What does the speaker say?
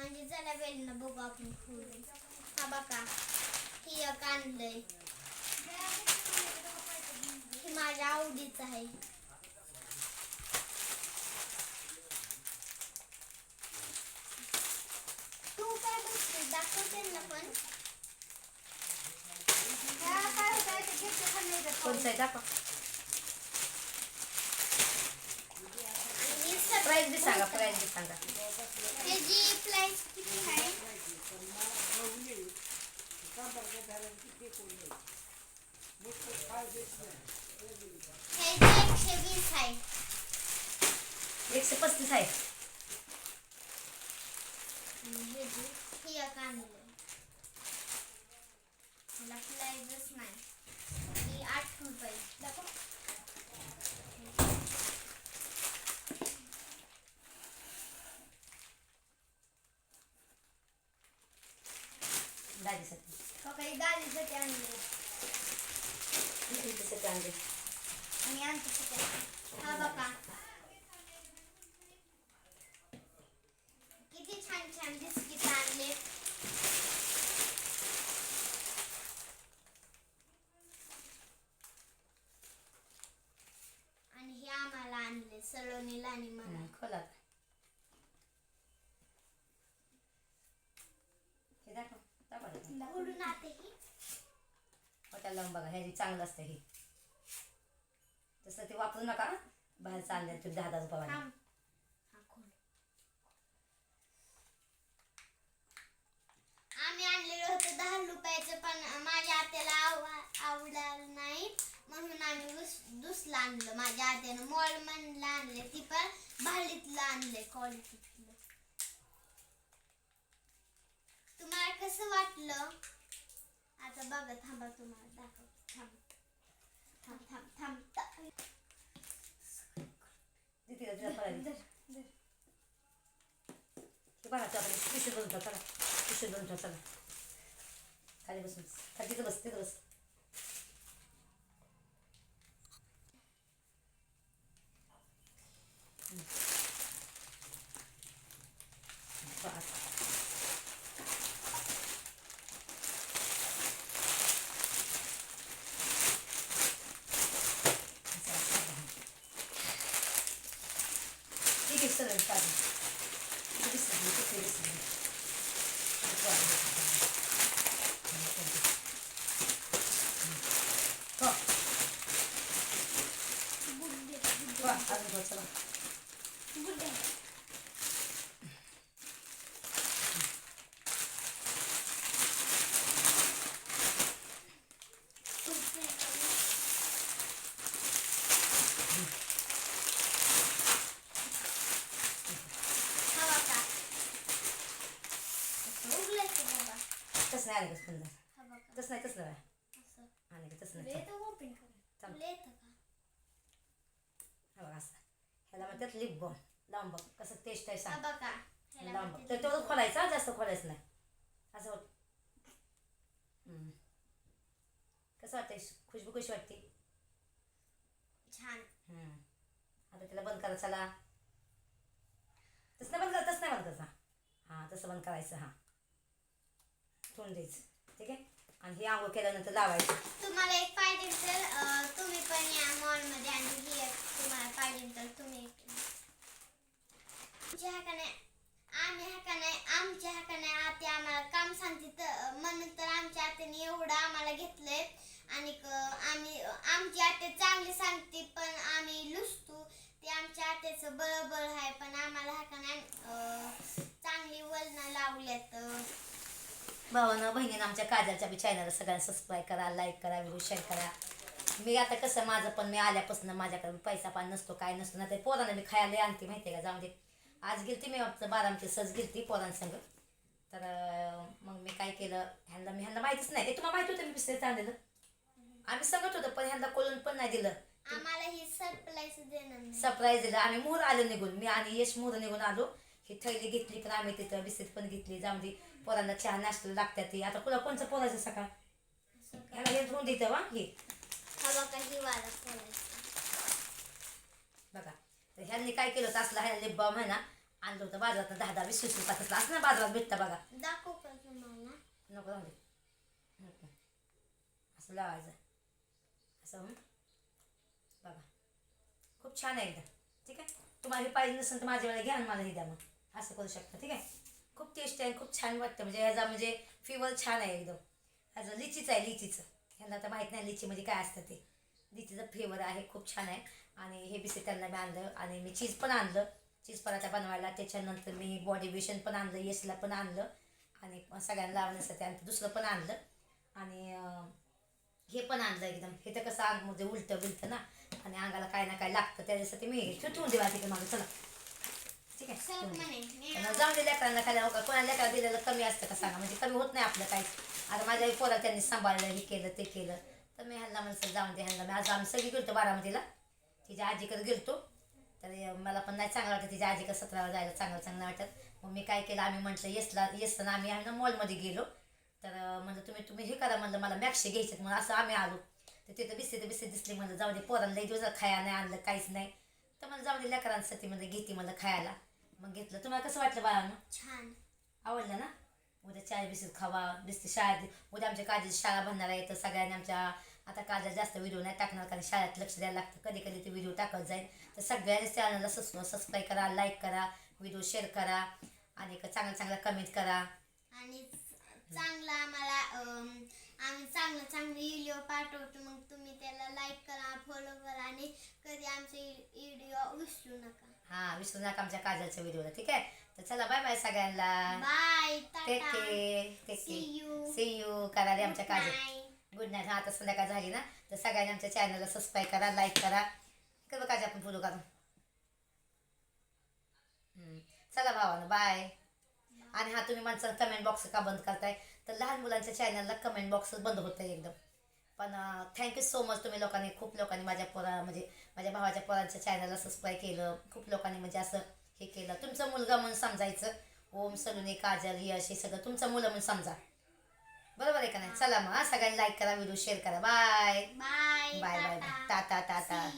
म्हणजे जरा वेळ ना बघू आपण खोलून. हा बघा, ही एक आणलंय, हे माझ्या आवडीचं आहे. तू काय बघते दाखवते ना पण काय कोणतं दाखव. प्राइस प्राईस बी सांगा, प्राईस बी सांगा. त्याची प्राइस किती आहे? ह्याची 120 आहे. 135 आहे. ही एक आणलं, मला प्राइसच नाही. ही 8 रुपये. दाखव. दाजीसाठी. काही दादीसाठी आणले तिच्यासाठी आणले. आणि आमच्यासाठी. हा बघा, किती छान छान बिस्किट आणले. आणि हे आम्हाला आणले सलोनीला आणि मला. खोला हे दाखव. उडून आता ही हॉटेल लावून बघा, ह्याची चांगलं असतं हे. तसं ते वापरू नका, बाहेर चालले तुम्ही 10,000 रुपये. थांब. हा खोल. आम्ही आणलेलं होतं 10 रुपयाचं, पण माझ्या आत्याला आवडलं नाही म्हणून आम्ही दुसरं आणलं. माझ्या आत्यानं मॉल मधलं आणले, ती पण भालीतलं आणले, क्वालिटीतलं. तुम्हाला कसं वाटलं आता बघा. थांबा, तुम्हाला दाखव. थांब थांब थांब थांब. तिला पळाली. बघा आपण पिशवी बनवतो. चला पिशवी बनवतो. चला खाली बसून, खाली तिथं बस, तिथं बस. ठीक आहे सर, चालेल. चला तसं नाही आलं का सुंदर. तसं नाही, तसं नाही आलं का, तसं नाही. हा बघा असं. ह्याला म्हणतात लिप बॉम. लांब बघ कसं टेस्ट आहे सांग. लांब बघ. तर तेवढं खोलायचं, जास्त खोलायचं नाही. असं होत. कसं वाटतंय? खुशबू कशी वाटते? छान. आता तिला बंद करा. चला तसं नाही बंद कर, तसं नाही बंद करायचं. हां तसं बंद करायचं. हां ठेवून द्यायचं. ठीक आहे. आणि हे आंघोळ केल्यानंतर लावायचं. तुम्हाला एक पाहिजे तर तुम्ही पण या मॉलमध्ये, आणि ही एक तुम्हाला पाहिजे तर तुम्ही आमच्या हाकाने आते आम्हाला काम सांगते, तर म्हणून तर आमच्या आत्याने एवढं आम्हाला घेतलंय. आणि आमची आत्या चांगली सांगते, पण आम्ही लुसतो. ते आमच्या आत्याचं बरोबर आहे, पण आम्हाला हाकाने चांगली वळणं लावल्यात. भावानं बहिणीनं आमच्या काजलच्या बी चॅनलला सगळ्यांना सबस्क्राईब करा, लाईक करा, व्हिडिओ शेअर करा. मी आता कसं माझं पण, मी आल्यापासून माझ्याकडे पैसा पाणी नसतो, काय नसतो ना. ते पोरांना मी खायला आणते माहिती आहे का. जाऊन दे. आज गेलती मी बारामती सहज गेलती पोरांसंग. तर मग मी काय केलं, ह्यांना माहितीच नाही. ते तुम्हाला माहिती होतं मी बिस्किट आणलेलं. आम्ही सांगत होतो, पण ह्यांना कळून पण नाही दिलं. आम्हाला ही सरप्राईज दिलं. आम्ही मोर आलो निघून, मी आणि यश मोर निघून आलो. ही थैली घेतली, पण आम्ही तिथं बिस्किट पण घेतली. जाऊन दे. पोरांना चहा नाश्ता लागतात. ती आता कोणचं पोरायचं सकाळ. ह्याला हे धुवून देतं. हे बघा. तर ह्यांनी काय केलं होतं असला, ह्या लिप बाम आहे ना, आणलं होतं बाजारात 10-20 रुपयाचं असं ना बाजारात भेटतं बघा. दाखव का तुम्हाला? नको राहू दे. नको. असं लावायचं असं बघा खूप छान आहे एकदम. ठीक आहे, तुम्हाला हे पाहिजे नसेल तर माझ्या वेळेला घ्या आणि मला हे द्या मग असं करू शकता. ठीक आहे, खूप टेस्टी आहे, खूप छान वाटतं. म्हणजे ह्याचा म्हणजे फ्लेवर छान आहे एकदम. ह्याचं लिचीचं आहे, लिचीचं. ह्यांना तर माहीत नाही लिची म्हणजे काय असतं ते. लिचीचं फ्लेवर आहे, खूप छान आहे. आणि हे बिस्किट त्यांना मी आणलं आणि मी चीज पण आणलं, चीज पराठा बनवायला. त्याच्यानंतर मी बॉडी विशन पण आणलं, येसला पण आणलं आणि सगळ्यांना लावण्यासाठी आणि दुसरं पण आणलं. आणि हे पण आणलं एकदम. हे तर कसं अंग म्हणजे उलटं बिलतं ना आणि अंगाला काय ना काय लागतं त्याच्यासाठी मी हे ठेवून देवा तिकडे मागं. चला ठीक आहे, सर ठेवून दे. म्हणे त्यांना जाऊन दे लेकरांना खायला. हो का कोणाला लेकराला दिलेलं कमी असतं का सांगा, म्हणजे कमी होत नाही आपलं काहीच. आता माझ्या पोरा त्यांनी सांभाळलं, हे केलं ते केलं, तर मी ह्यांना म्हणलं जाऊन दे ह्यांना. मी आज आम्ही सगळी गेलतो बारामतीला, तिच्या आजीकडे गेलतो. तर मला पण नाही चांगलं वाटतं तिच्या आजीकडे 17ला जायला, चांगलं वाटत. मग मी काय केलं, आम्ही म्हटलं येसताना आम्ही ना मॉलमध्ये गेलो. तर म्हणलं तुम्ही हे करा, म्हणलं मला मॅक्शी घ्यायचे म्हणून असं आम्ही आलो. तर तिथं बिस्किट दिसली, म्हणलं जाऊ दे पोरांना लई दिवस खायला नाही आणलं काहीच नाही. तर मला जाऊ दे लेकरांसाठी म्हणजे घेते म्हणलं खायला. मग घेतलं. तुम्हाला कसं वाटलं बाळांनो? छान आवडलं ना? उद्या चाय बिस्किट खावा. बिस्किट शाळेत उद्या आमच्या काळजी शाळा भरणार आहे, तर सगळ्यांनी आमच्या आता काळजा जास्त व्हिडिओ नाही टाकणार कारण शाळेत लक्ष द्यायला लागतं. कधी कधी ते व्हिडिओ टाकत जाईल. तर सगळ्यांनी चॅनलला सबस्क्राईब करा, लाईक करा, व्हिडिओ शेअर करा आणि चांगला कमेंट करा. आणि चांगला आम्हाला आम्ही चांगलं व्हिडिओ पाठवतो. मग तुम्ही त्याला लाईक करा, फॉलो करा आणि कधी आमचे व्हिडिओ विसरू नका. हां, विसरू नका आमच्या काजलच्या व्हिडिओला. ठीक आहे, तर चला बाय बाय सगळ्यांना. Bye, take tata, care. See you, करा रे आमच्या काजल. नाईट. Good night. हा आता संध्याकाळ झाली ना, तर सगळ्यांनी आमच्या चॅनलला सबस्क्राईब करा, लाईक करा. कर काजल आपण फॉलो करा. चला भावानं बाय. आणि हा तुम्ही माणसाला कमेंट बॉक्स का बंद करताय, तर लहान मुलांच्या चॅनलला कमेंट बॉक्स बंद होतं एकदम. पण थँक्यू सो मच. तुम्ही लोकांनी खूप लोकांनी म्हणजे माझ्या भावाच्या पोरांच्या चॅनलला सबस्क्राईब केलं. खूप लोकांनी म्हणजे असं हे केलं. तुमचा मुलगा म्हणून समजायचं. ओम, सलोनी, काजल, यश हे सगळं तुमचं मुलं म्हणून समजा. बरोबर आहे का नाही? चला मग सगळ्यांनी लाईक करा, व्हिडिओ शेअर करा. Bye bye, bye bye bye. Tata Tata.